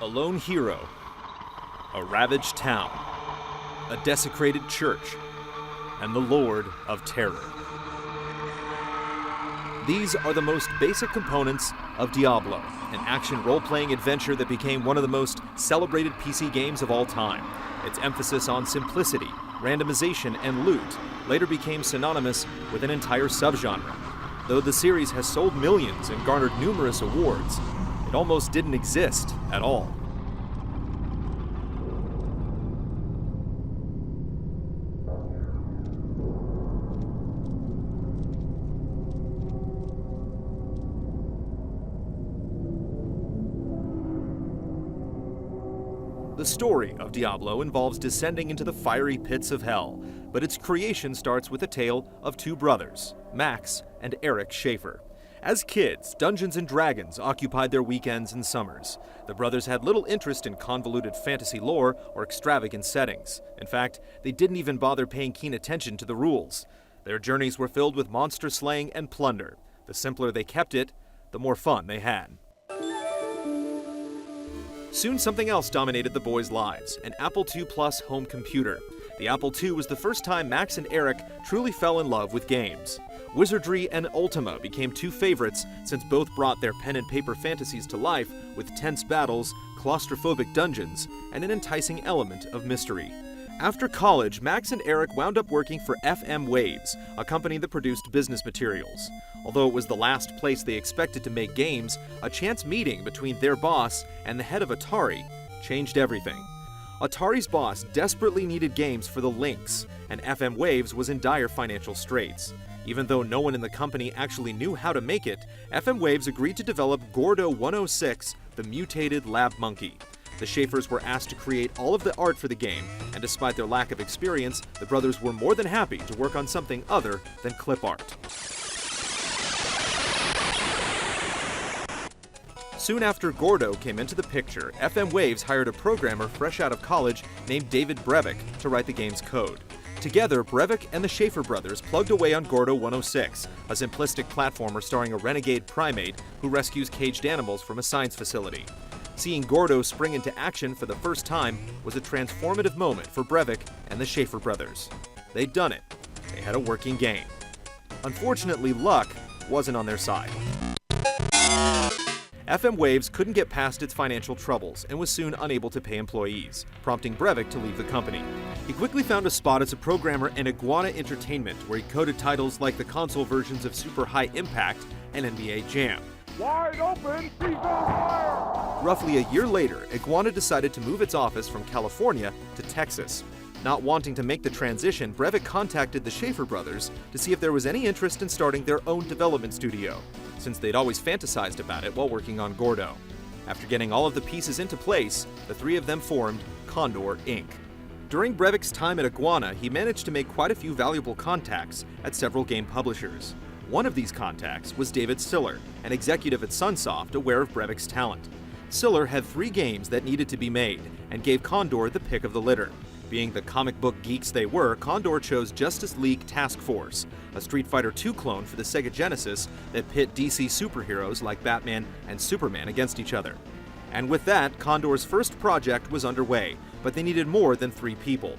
A lone hero, a ravaged town, a desecrated church, and the Lord of Terror. These are the most basic components of Diablo, an action role-playing adventure that became one of the most celebrated PC games of all time. Its emphasis on simplicity, randomization, and loot later became synonymous with an entire subgenre. Though the series has sold millions and garnered numerous awards, it almost didn't exist at all. The story of Diablo involves descending into the fiery pits of hell, but its creation starts with a tale of two brothers, Max and Eric Schaefer. As kids, Dungeons & Dragons occupied their weekends and summers. The brothers had little interest in convoluted fantasy lore or extravagant settings. In fact, they didn't even bother paying keen attention to the rules. Their journeys were filled with monster slaying and plunder. The simpler they kept it, the more fun they had. Soon something else dominated the boys' lives, an Apple II Plus home computer. The Apple II was the first time Max and Eric truly fell in love with games. Wizardry and Ultima became two favorites since both brought their pen and paper fantasies to life with tense battles, claustrophobic dungeons, and an enticing element of mystery. After college, Max and Eric wound up working for FM Waves, a company that produced business materials. Although it was the last place they expected to make games, a chance meeting between their boss and the head of Atari changed everything. Atari's boss desperately needed games for the Lynx, and FM Waves was in dire financial straits. Even though no one in the company actually knew how to make it, FM Waves agreed to develop Gordo 106, the mutated lab monkey. The Schaefers were asked to create all of the art for the game, and despite their lack of experience, the brothers were more than happy to work on something other than clip art. Soon after Gordo came into the picture, FM Waves hired a programmer fresh out of college named David Brevik to write the game's code. Together, Brevik and the Schaefer brothers plugged away on Gordo 106, a simplistic platformer starring a renegade primate who rescues caged animals from a science facility. Seeing Gordo spring into action for the first time was a transformative moment for Brevik and the Schaefer brothers. They'd done it. They had a working game. Unfortunately, luck wasn't on their side. FM Waves couldn't get past its financial troubles and was soon unable to pay employees, prompting Brevik to leave the company. He quickly found a spot as a programmer in Iguana Entertainment, where he coded titles like the console versions of Super High Impact and NBA Jam. Wide open, he's on fire! Roughly a year later, Iguana decided to move its office from California to Texas. Not wanting to make the transition, Brevik contacted the Schaefer brothers to see if there was any interest in starting their own development studio, since they'd always fantasized about it while working on Gordo. After getting all of the pieces into place, the three of them formed Condor, Inc. During Brevik's time at Iguana, he managed to make quite a few valuable contacts at several game publishers. One of these contacts was David Siller, an executive at Sunsoft aware of Brevik's talent. Siller had 3 games that needed to be made, and gave Condor the pick of the litter. Being the comic book geeks they were, Condor chose Justice League Task Force, a Street Fighter II clone for the Sega Genesis that pit DC superheroes like Batman and Superman against each other. And with that, Condor's first project was underway, but they needed more than 3 people.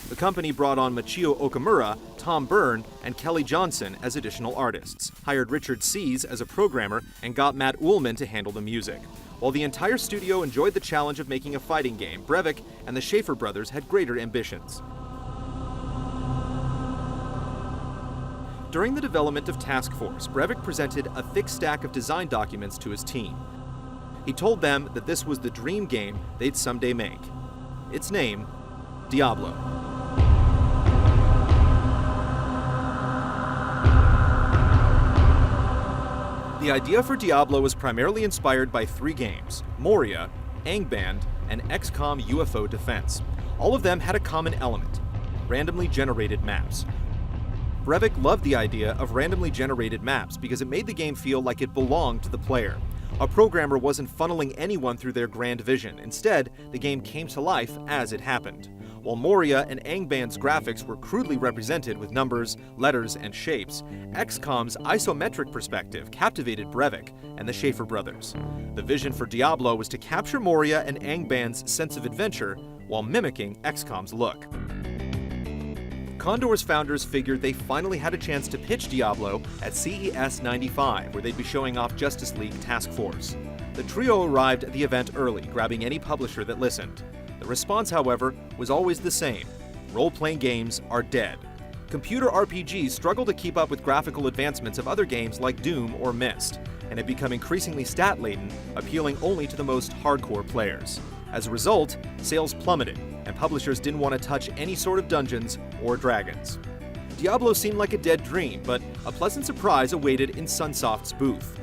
The company brought on Michio Okamura, Tom Byrne, and Kelly Johnson as additional artists, hired Richard Sees as a programmer, and got Matt Ullman to handle the music. While the entire studio enjoyed the challenge of making a fighting game, Brevik and the Schaefer brothers had greater ambitions. During the development of Task Force, Brevik presented a thick stack of design documents to his team. He told them that this was the dream game they'd someday make. Its name, Diablo. The idea for Diablo was primarily inspired by 3 games: Moria, Angband, and XCOM UFO Defense. All of them had a common element: randomly generated maps. Brevik loved the idea of randomly generated maps because it made the game feel like it belonged to the player. A programmer wasn't funneling anyone through their grand vision. Instead, the game came to life as it happened. While Moria and Angban's graphics were crudely represented with numbers, letters, and shapes, XCOM's isometric perspective captivated Brevik and the Schaefer brothers. The vision for Diablo was to capture Moria and Angban's sense of adventure while mimicking XCOM's look. Condor's founders figured they finally had a chance to pitch Diablo at CES 95, where they'd be showing off Justice League Task Force. The trio arrived at the event early, grabbing any publisher that listened. The response, however, was always the same: role-playing games are dead. Computer RPGs struggle to keep up with graphical advancements of other games like Doom or Myst, and had become increasingly stat-laden, appealing only to the most hardcore players. As a result, sales plummeted, and publishers didn't want to touch any sort of Dungeons or Dragons. Diablo seemed like a dead dream, but a pleasant surprise awaited in Sunsoft's booth.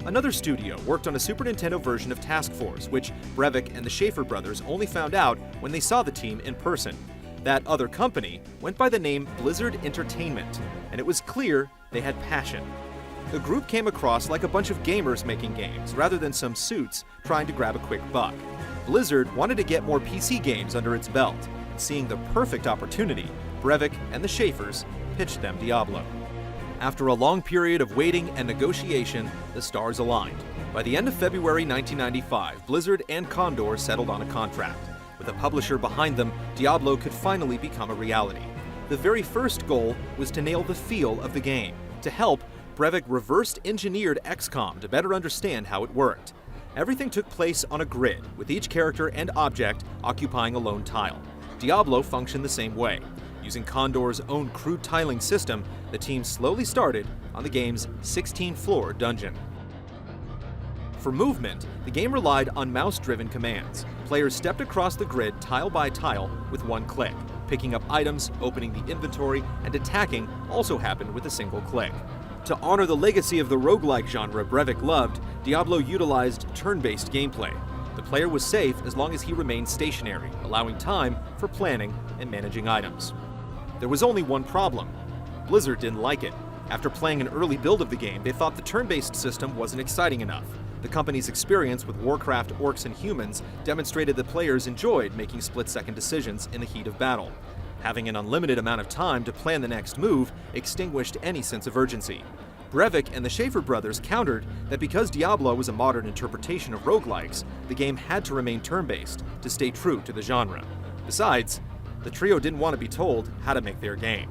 Another studio worked on a Super Nintendo version of Task Force, which Brevik and the Schaefer brothers only found out when they saw the team in person. That other company went by the name Blizzard Entertainment, and it was clear they had passion. The group came across like a bunch of gamers making games, rather than some suits trying to grab a quick buck. Blizzard wanted to get more PC games under its belt, and seeing the perfect opportunity, Brevik and the Schaefers pitched them Diablo. After a long period of waiting and negotiation, the stars aligned. By the end of February 1995, Blizzard and Condor settled on a contract. With a publisher behind them, Diablo could finally become a reality. The very first goal was to nail the feel of the game. To help, Brevik reversed engineered XCOM to better understand how it worked. Everything took place on a grid, with each character and object occupying a lone tile. Diablo functioned the same way. Using Condor's own crude tiling system, the team slowly started on the game's 16-floor dungeon. For movement, the game relied on mouse-driven commands. Players stepped across the grid tile by tile with one click. Picking up items, opening the inventory, and attacking also happened with a single click. To honor the legacy of the roguelike genre Brevik loved, Diablo utilized turn-based gameplay. The player was safe as long as he remained stationary, allowing time for planning and managing items. There was only one problem. Blizzard didn't like it. After playing an early build of the game, they thought the turn-based system wasn't exciting enough. The company's experience with Warcraft Orcs and Humans demonstrated that players enjoyed making split-second decisions in the heat of battle. Having an unlimited amount of time to plan the next move extinguished any sense of urgency. Brevik and the Schaefer brothers countered that because Diablo was a modern interpretation of roguelikes, the game had to remain turn-based to stay true to the genre. Besides, the trio didn't want to be told how to make their game.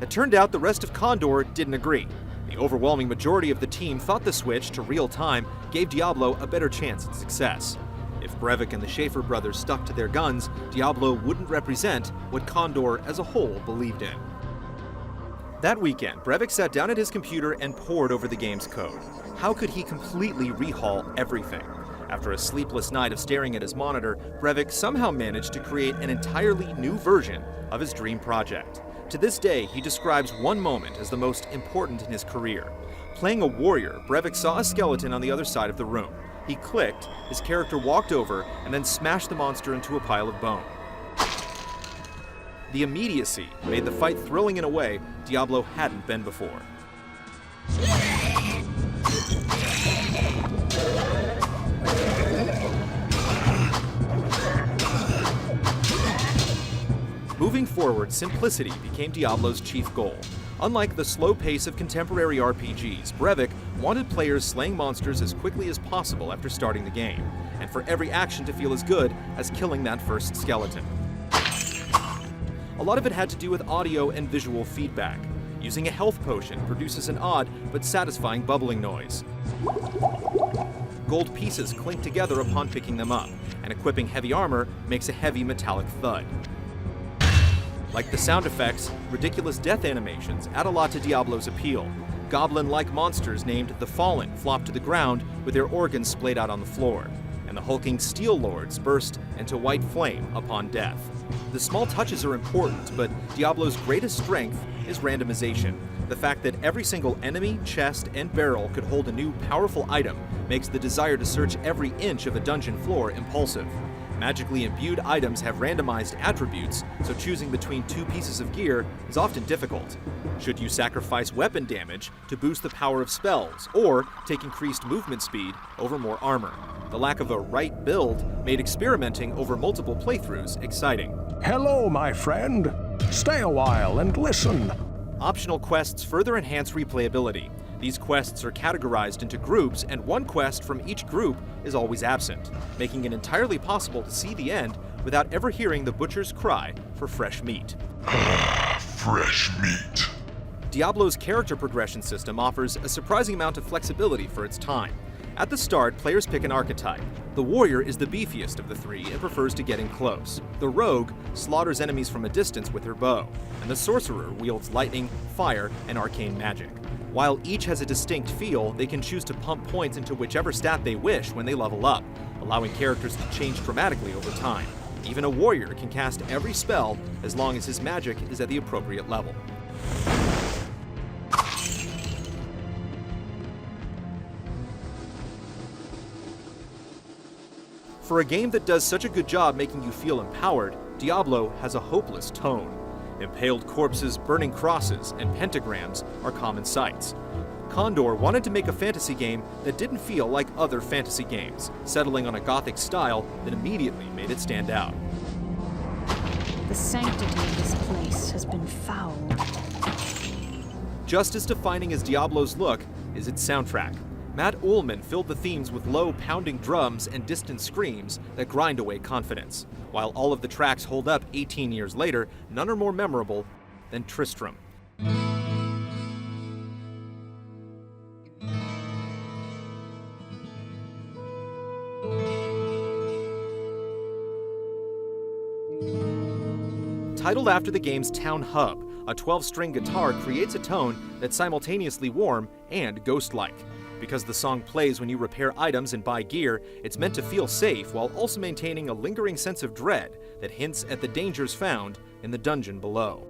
It turned out the rest of Condor didn't agree. The overwhelming majority of the team thought the switch to real-time gave Diablo a better chance at success. If Brevik and the Schaefer brothers stuck to their guns, Diablo wouldn't represent what Condor as a whole believed in. That weekend, Brevik sat down at his computer and pored over the game's code. How could he completely rehaul everything? After a sleepless night of staring at his monitor, Brevik somehow managed to create an entirely new version of his dream project. To this day, he describes one moment as the most important in his career. Playing a warrior, Brevik saw a skeleton on the other side of the room. He clicked, his character walked over, and then smashed the monster into a pile of bone. The immediacy made the fight thrilling in a way Diablo hadn't been before. Moving forward, simplicity became Diablo's chief goal. Unlike the slow pace of contemporary RPGs, Brevik wanted players slaying monsters as quickly as possible after starting the game, and for every action to feel as good as killing that first skeleton. A lot of it had to do with audio and visual feedback. Using a health potion produces an odd but satisfying bubbling noise. Gold pieces clink together upon picking them up, and equipping heavy armor makes a heavy metallic thud. Like the sound effects, ridiculous death animations add a lot to Diablo's appeal. Goblin-like monsters named the Fallen flop to the ground with their organs splayed out on the floor, and the hulking Steel Lords burst into white flame upon death. The small touches are important, but Diablo's greatest strength is randomization. The fact that every single enemy, chest, and barrel could hold a new, powerful item makes the desire to search every inch of a dungeon floor impulsive. Magically imbued items have randomized attributes, so choosing between two pieces of gear is often difficult. Should you sacrifice weapon damage to boost the power of spells, or take increased movement speed over more armor? The lack of a right build made experimenting over multiple playthroughs exciting. Hello, my friend. Stay a while and listen. Optional quests further enhance replayability. These quests are categorized into groups, and one quest from each group is always absent, making it entirely possible to see the end without ever hearing the butcher's cry for fresh meat. Fresh meat. Diablo's character progression system offers a surprising amount of flexibility for its time. At the start, players pick an archetype. The warrior is the beefiest of the three and prefers to get in close. The rogue slaughters enemies from a distance with her bow, and the sorcerer wields lightning, fire, and arcane magic. While each has a distinct feel, they can choose to pump points into whichever stat they wish when they level up, allowing characters to change dramatically over time. Even a warrior can cast every spell as long as his magic is at the appropriate level. For a game that does such a good job making you feel empowered, Diablo has a hopeless tone. Impaled corpses, burning crosses, and pentagrams are common sights. Condor wanted to make a fantasy game that didn't feel like other fantasy games, settling on a gothic style that immediately made it stand out. The sanctity of this place has been fouled. Just as defining as Diablo's look is its soundtrack. Matt Ullman filled the themes with low, pounding drums and distant screams that grind away confidence. While all of the tracks hold up 18 years later, none are more memorable than Tristram. Titled after the game's town hub, a 12-string guitar creates a tone that's simultaneously warm and ghost-like. Because the song plays when you repair items and buy gear, it's meant to feel safe while also maintaining a lingering sense of dread that hints at the dangers found in the dungeon below.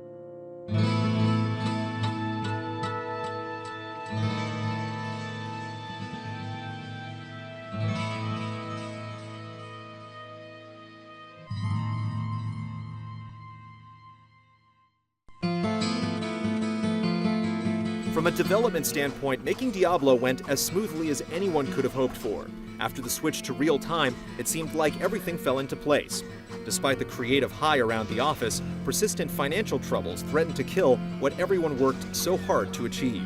From a development standpoint, making Diablo went as smoothly as anyone could have hoped for. After the switch to real-time, it seemed like everything fell into place. Despite the creative high around the office, persistent financial troubles threatened to kill what everyone worked so hard to achieve.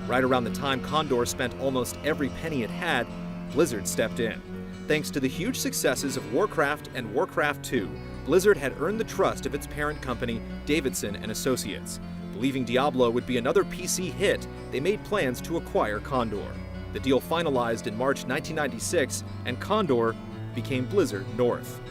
Right around the time Condor spent almost every penny it had, Blizzard stepped in. Thanks to the huge successes of Warcraft and Warcraft 2, Blizzard had earned the trust of its parent company, Davidson & Associates. Believing Diablo would be another PC hit, they made plans to acquire Condor. The deal finalized in March 1996, and Condor became Blizzard North.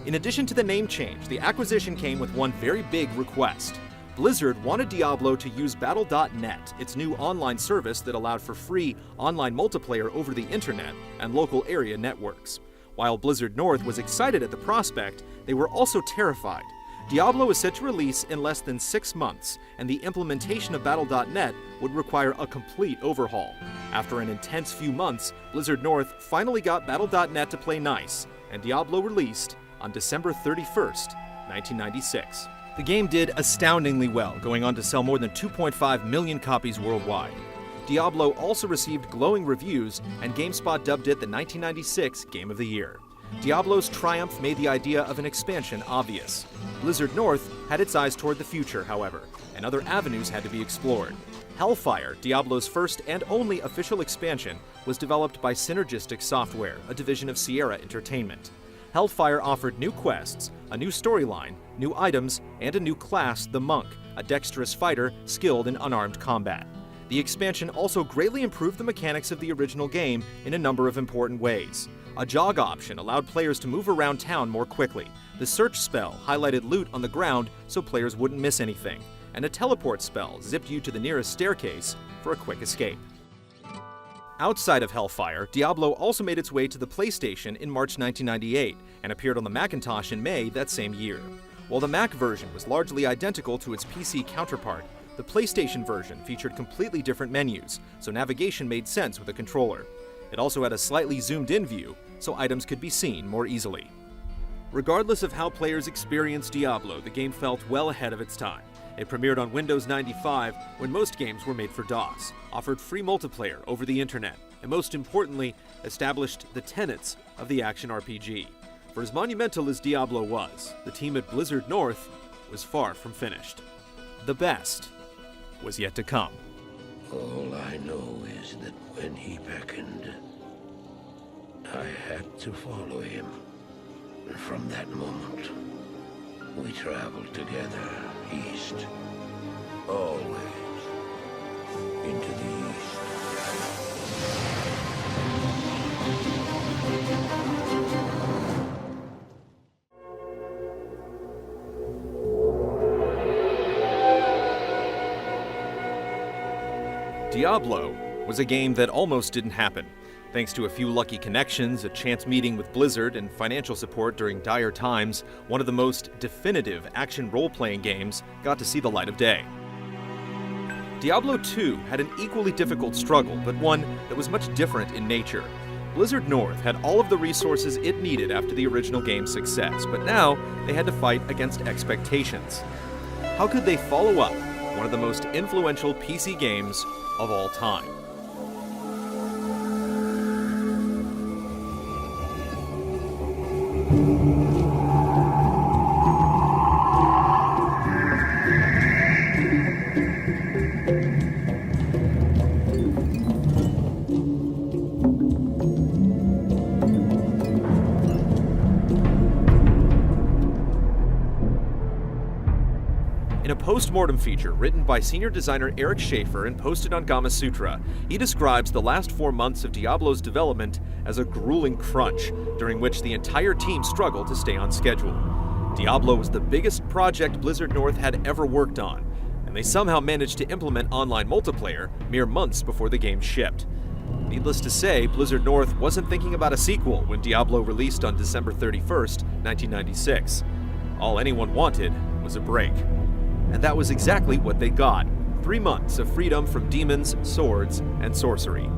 In addition to the name change, the acquisition came with one very big request. Blizzard wanted Diablo to use Battle.net, its new online service that allowed for free online multiplayer over the internet and local area networks. While Blizzard North was excited at the prospect, they were also terrified. Diablo is set to release in less than 6 months, and the implementation of Battle.net would require a complete overhaul. After an intense few months, Blizzard North finally got Battle.net to play nice, and Diablo released on December 31st, 1996. The game did astoundingly well, going on to sell more than 2.5 million copies worldwide. Diablo also received glowing reviews, and GameSpot dubbed it the 1996 Game of the Year. Diablo's triumph made the idea of an expansion obvious. Blizzard North had its eyes toward the future, however, and other avenues had to be explored. Hellfire, Diablo's first and only official expansion, was developed by Synergistic Software, a division of Sierra Entertainment. Hellfire offered new quests, a new storyline, new items, and a new class, the Monk, a dexterous fighter skilled in unarmed combat. The expansion also greatly improved the mechanics of the original game in a number of important ways. A jog option allowed players to move around town more quickly. The search spell highlighted loot on the ground so players wouldn't miss anything. And a teleport spell zipped you to the nearest staircase for a quick escape. Outside of Hellfire, Diablo also made its way to the PlayStation in March 1998 and appeared on the Macintosh in May that same year. While the Mac version was largely identical to its PC counterpart, the PlayStation version featured completely different menus, so navigation made sense with a controller. It also had a slightly zoomed-in view, so items could be seen more easily. Regardless of how players experienced Diablo, the game felt well ahead of its time. It premiered on Windows 95 when most games were made for DOS, offered free multiplayer over the internet, and most importantly, established the tenets of the action RPG. For as monumental as Diablo was, the team at Blizzard North was far from finished. The best was yet to come. All I know is that when he beckoned, I had to follow him. And from that moment, we traveled together east, always into the east. Diablo was a game that almost didn't happen. Thanks to a few lucky connections, a chance meeting with Blizzard, and financial support during dire times, one of the most definitive action role-playing games got to see the light of day. Diablo 2 had an equally difficult struggle, but one that was much different in nature. Blizzard North had all of the resources it needed after the original game's success, but now they had to fight against expectations. How could they follow up one of the most influential PC games of all time? In a post-mortem feature written by senior designer Eric Schaefer and posted on Gamasutra, he describes the last 4 months of Diablo's development as a grueling crunch, during which the entire team struggled to stay on schedule. Diablo was the biggest project Blizzard North had ever worked on, and they somehow managed to implement online multiplayer mere months before the game shipped. Needless to say, Blizzard North wasn't thinking about a sequel when Diablo released on December 31st, 1996. All anyone wanted was a break. And that was exactly what they got. 3 months of freedom from demons, swords, and sorcery.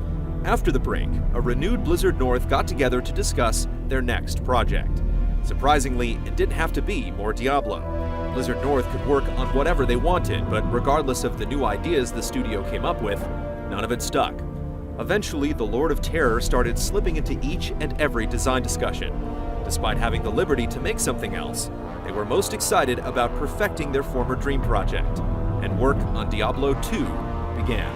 After the break, a renewed Blizzard North got together to discuss their next project. Surprisingly, it didn't have to be more Diablo. Blizzard North could work on whatever they wanted, but regardless of the new ideas the studio came up with, none of it stuck. Eventually, the Lord of Terror started slipping into each and every design discussion. Despite having the liberty to make something else, they were most excited about perfecting their former dream project, and work on Diablo 2 began.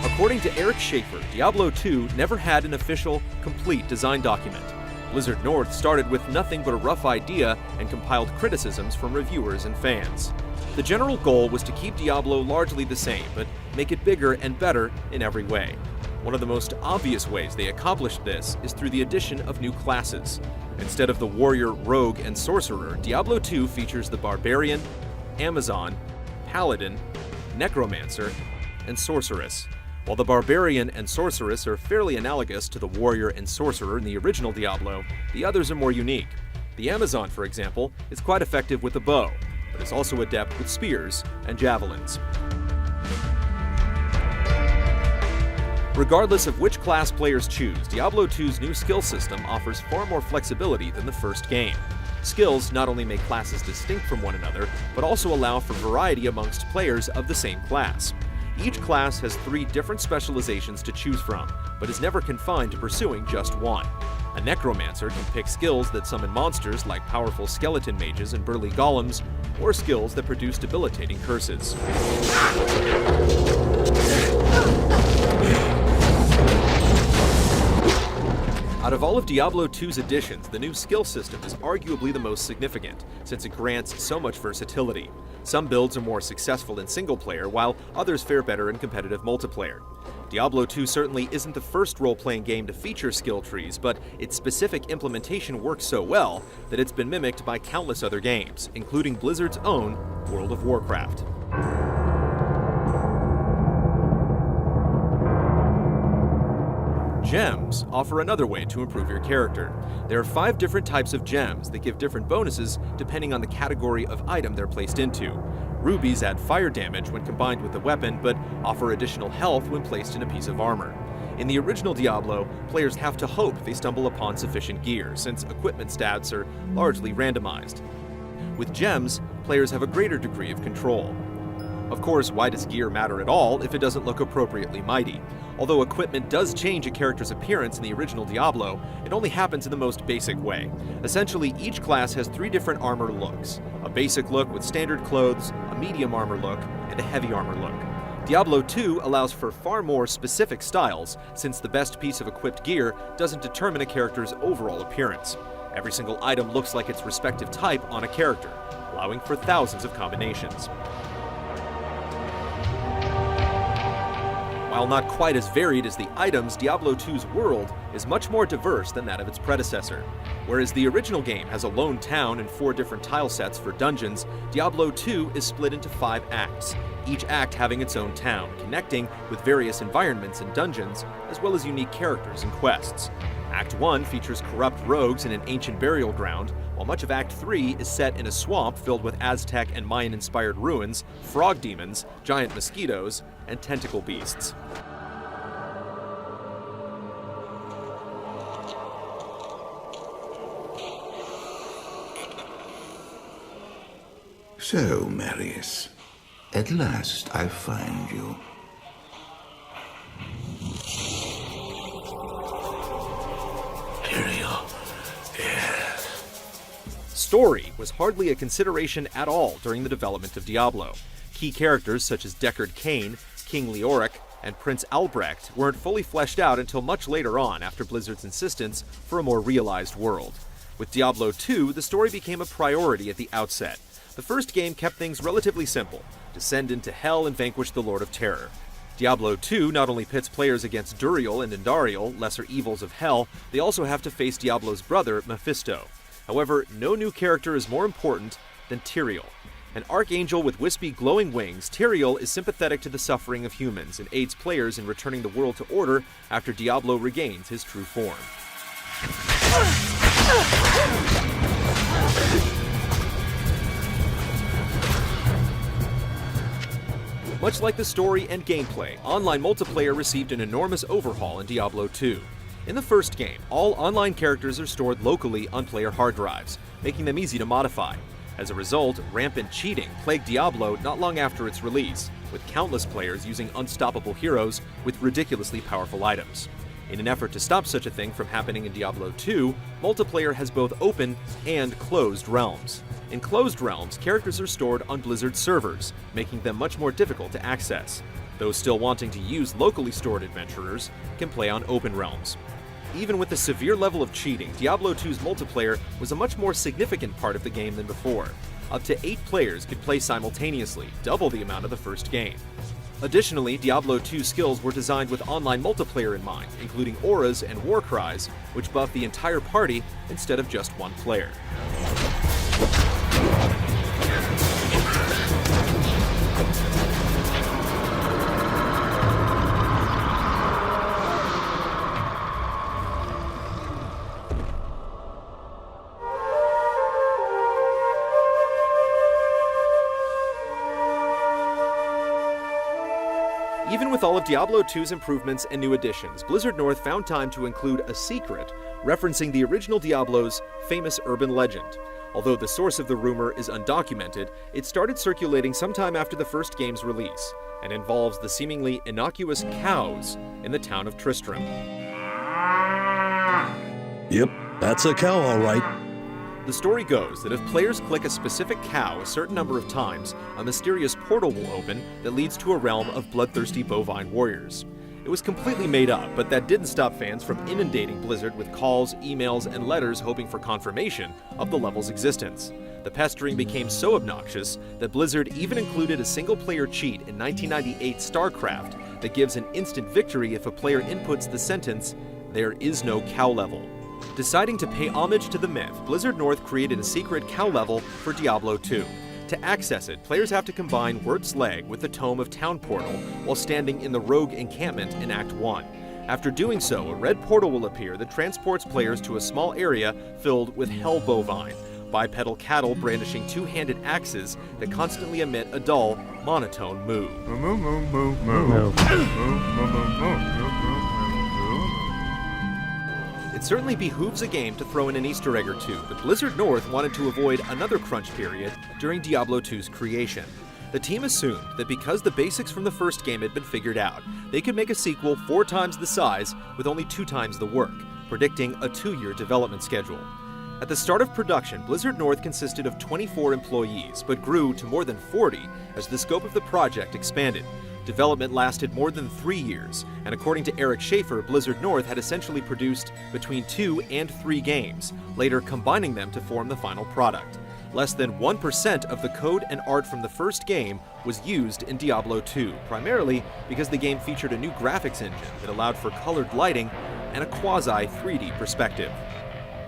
According to Eric Schaefer, Diablo 2 never had an official, complete design document. Blizzard North started with nothing but a rough idea and compiled criticisms from reviewers and fans. The general goal was to keep Diablo largely the same, but make it bigger and better in every way. One of the most obvious ways they accomplished this is through the addition of new classes. Instead of the warrior, rogue, and sorcerer, Diablo 2 features the barbarian, Amazon, paladin, necromancer, and sorceress. While the barbarian and sorceress are fairly analogous to the warrior and sorcerer in the original Diablo, the others are more unique. The Amazon, for example, is quite effective with the bow, but is also adept with spears and javelins. Regardless of which class players choose, Diablo 2's new skill system offers far more flexibility than the first game. Skills not only make classes distinct from one another, but also allow for variety amongst players of the same class. Each class has 3 different specializations to choose from, but is never confined to pursuing just one. A necromancer can pick skills that summon monsters like powerful skeleton mages and burly golems, or skills that produce debilitating curses. Out of all of Diablo 2's additions, the new skill system is arguably the most significant, since it grants so much versatility. Some builds are more successful in single-player, while others fare better in competitive multiplayer. Diablo 2 certainly isn't the first role-playing game to feature skill trees, but its specific implementation works so well that it's been mimicked by countless other games, including Blizzard's own World of Warcraft. Gems offer another way to improve your character. There are 5 different types of gems that give different bonuses depending on the category of item they're placed into. Rubies add fire damage when combined with the weapon, but offer additional health when placed in a piece of armor. In the original Diablo, players have to hope they stumble upon sufficient gear, since equipment stats are largely randomized. With gems, players have a greater degree of control. Of course, why does gear matter at all if it doesn't look appropriately mighty? Although equipment does change a character's appearance in the original Diablo, it only happens in the most basic way. Essentially, each class has 3 different armor looks: a basic look with standard clothes, a medium armor look, and a heavy armor look. Diablo 2 allows for far more specific styles, since the best piece of equipped gear doesn't determine a character's overall appearance. Every single item looks like its respective type on a character, allowing for thousands of combinations. While not quite as varied as the items, Diablo 2's world is much more diverse than that of its predecessor. Whereas the original game has a lone town and 4 different tile sets for dungeons, Diablo 2 is split into 5 acts, each act having its own town, connecting with various environments and dungeons, as well as unique characters and quests. Act 1 features corrupt rogues in an ancient burial ground, while much of Act 3 is set in a swamp filled with Aztec and Mayan-inspired ruins, frog demons, giant mosquitoes, and tentacle beasts. So, Marius, at last I find you. Story was hardly a consideration at all during the development of Diablo. Key characters such as Deckard Cain, King Leoric, and Prince Albrecht weren't fully fleshed out until much later on after Blizzard's insistence for a more realized world. With Diablo 2, the story became a priority at the outset. The first game kept things relatively simple: descend into hell and vanquish the Lord of Terror. Diablo 2 not only pits players against Duriel and Indariel, lesser evils of hell, they also have to face Diablo's brother, Mephisto. However, no new character is more important than Tyrael. An archangel with wispy glowing wings, Tyrael is sympathetic to the suffering of humans and aids players in returning the world to order after Diablo regains his true form. Much like the story and gameplay, online multiplayer received an enormous overhaul in Diablo 2. In the first game, all online characters are stored locally on player hard drives, making them easy to modify. As a result, rampant cheating plagued Diablo not long after its release, with countless players using unstoppable heroes with ridiculously powerful items. In an effort to stop such a thing from happening in Diablo 2, multiplayer has both open and closed realms. In closed realms, characters are stored on Blizzard servers, making them much more difficult to access. Those still wanting to use locally stored adventurers can play on open realms. Even with the severe level of cheating, Diablo 2's multiplayer was a much more significant part of the game than before. Up to 8 players could play simultaneously, double the amount of the first game. Additionally, Diablo 2 skills were designed with online multiplayer in mind, including auras and war cries, which buff the entire party instead of just one player. Even with all of Diablo 2's improvements and new additions, Blizzard North found time to include a secret referencing the original Diablo's famous urban legend. Although the source of the rumor is undocumented, it started circulating sometime after the first game's release, and involves the seemingly innocuous cows in the town of Tristram. Yep, that's a cow all right. The story goes that if players click a specific cow a certain number of times, a mysterious portal will open that leads to a realm of bloodthirsty bovine warriors. It was completely made up, but that didn't stop fans from inundating Blizzard with calls, emails, and letters hoping for confirmation of the level's existence. The pestering became so obnoxious that Blizzard even included a single-player cheat in 1998 StarCraft that gives an instant victory if a player inputs the sentence, "There is no cow level." Deciding to pay homage to the myth, Blizzard North created a secret cow level for Diablo 2. To access it, players have to combine Wurt's Leg with the Tome of Town portal while standing in the Rogue encampment in Act 1. After doing so, a red portal will appear that transports players to a small area filled with hell bovine, bipedal cattle brandishing two-handed axes that constantly emit a dull, monotone moo. It certainly behooves a game to throw in an Easter egg or two, but Blizzard North wanted to avoid another crunch period during Diablo 2's creation. The team assumed that because the basics from the first game had been figured out, they could make a sequel 4 times the size with only 2 times the work, predicting a 2-year development schedule. At the start of production, Blizzard North consisted of 24 employees, but grew to more than 40 as the scope of the project expanded. Development lasted more than 3 years, and according to Eric Schaefer, Blizzard North had essentially produced between 2 and 3 games, later combining them to form the final product. Less than 1% of the code and art from the first game was used in Diablo 2, primarily because the game featured a new graphics engine that allowed for colored lighting and a quasi-3D perspective.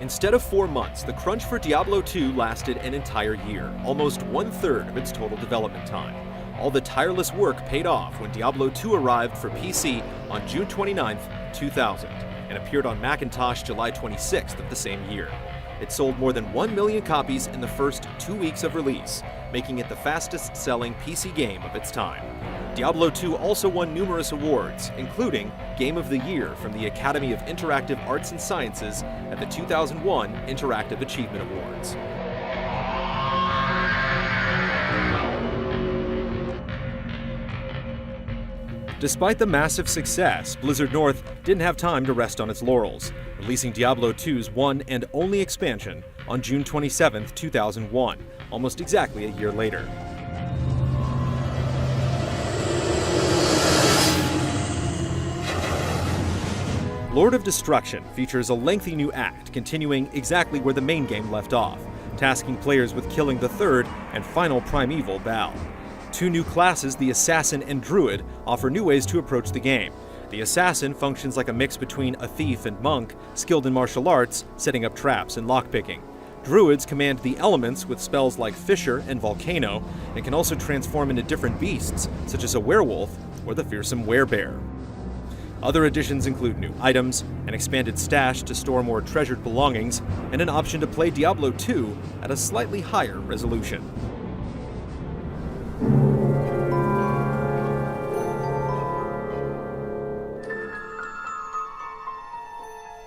Instead of 4 months, the crunch for Diablo 2 lasted an entire year, almost 1/3 of its total development time. All the tireless work paid off when Diablo 2 arrived for PC on June 29, 2000, and appeared on Macintosh July 26th of the same year. It sold more than 1 million copies in the first 2 weeks of release, making it the fastest-selling PC game of its time. Diablo 2 also won numerous awards, including Game of the Year from the Academy of Interactive Arts and Sciences at the 2001 Interactive Achievement Awards. Despite the massive success, Blizzard North didn't have time to rest on its laurels, releasing Diablo 2's one and only expansion on June 27, 2001, almost exactly a year later. Lord of Destruction features a lengthy new act continuing exactly where the main game left off, tasking players with killing the third and final primeval Baal. 2 new classes, the Assassin and Druid, offer new ways to approach the game. The Assassin functions like a mix between a thief and monk, skilled in martial arts, setting up traps and lockpicking. Druids command the elements with spells like Fissure and Volcano, and can also transform into different beasts, such as a werewolf or the fearsome werebear. Other additions include new items, an expanded stash to store more treasured belongings, and an option to play Diablo 2 at a slightly higher resolution.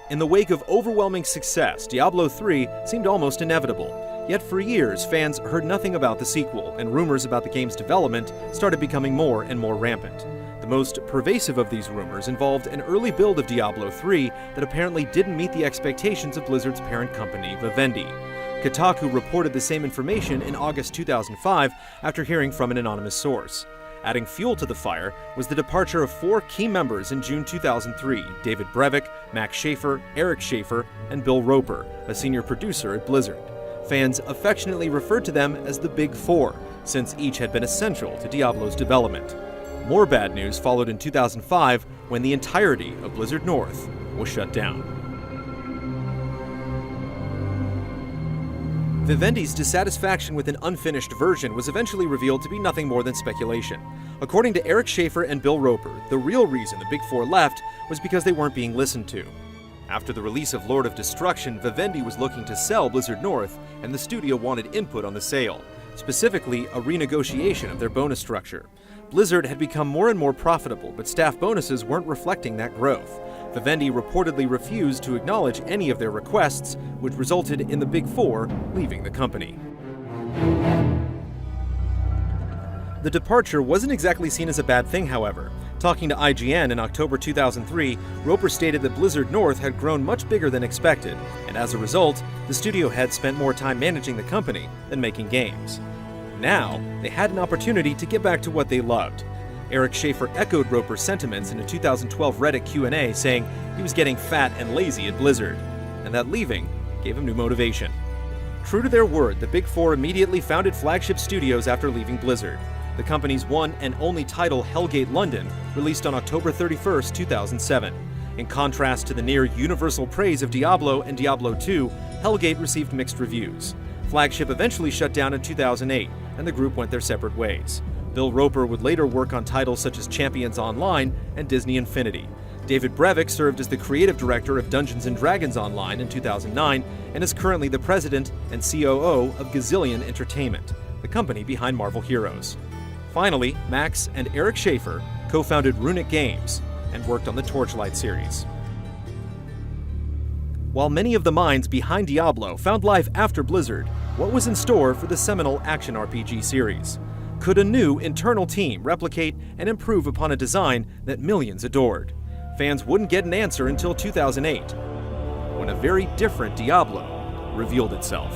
In the wake of overwhelming success, Diablo 3 seemed almost inevitable. Yet for years, fans heard nothing about the sequel, and rumors about the game's development started becoming more and more rampant. The most pervasive of these rumors involved an early build of Diablo 3 that apparently didn't meet the expectations of Blizzard's parent company, Vivendi. Kotaku reported the same information in August 2005 after hearing from an anonymous source. Adding fuel to the fire was the departure of 4 key members in June 2003, David Brevik, Max Schaefer, Eric Schaefer, and Bill Roper, a senior producer at Blizzard. Fans affectionately referred to them as the Big Four, since each had been essential to Diablo's development. More bad news followed in 2005 when the entirety of Blizzard North was shut down. Vivendi's dissatisfaction with an unfinished version was eventually revealed to be nothing more than speculation. According to Eric Schaefer and Bill Roper, the real reason the Big Four left was because they weren't being listened to. After the release of Lord of Destruction, Vivendi was looking to sell Blizzard North, and the studio wanted input on the sale, specifically a renegotiation of their bonus structure. Blizzard had become more and more profitable, but staff bonuses weren't reflecting that growth. Vivendi reportedly refused to acknowledge any of their requests, which resulted in the Big Four leaving the company. The departure wasn't exactly seen as a bad thing, however. Talking to IGN in October 2003, Roper stated that Blizzard North had grown much bigger than expected, and as a result, the studio had spent more time managing the company than making games. Now, they had an opportunity to get back to what they loved. Eric Schaefer echoed Roper's sentiments in a 2012 Reddit Q&A, saying he was getting fat and lazy at Blizzard, and that leaving gave him new motivation. True to their word, the Big Four immediately founded Flagship Studios after leaving Blizzard. The company's one and only title, Hellgate London, released on October 31, 2007. In contrast to the near universal praise of Diablo and Diablo 2, Hellgate received mixed reviews. Flagship eventually shut down in 2008, and the group went their separate ways. Bill Roper would later work on titles such as Champions Online and Disney Infinity. David Brevik served as the creative director of Dungeons & Dragons Online in 2009 and is currently the president and COO of Gazillion Entertainment, the company behind Marvel Heroes. Finally, Max and Eric Schaefer co-founded Runic Games and worked on the Torchlight series. While many of the minds behind Diablo found life after Blizzard, what was in store for the seminal action RPG series? Could a new internal team replicate and improve upon a design that millions adored? Fans wouldn't get an answer until 2008, when a very different Diablo revealed itself.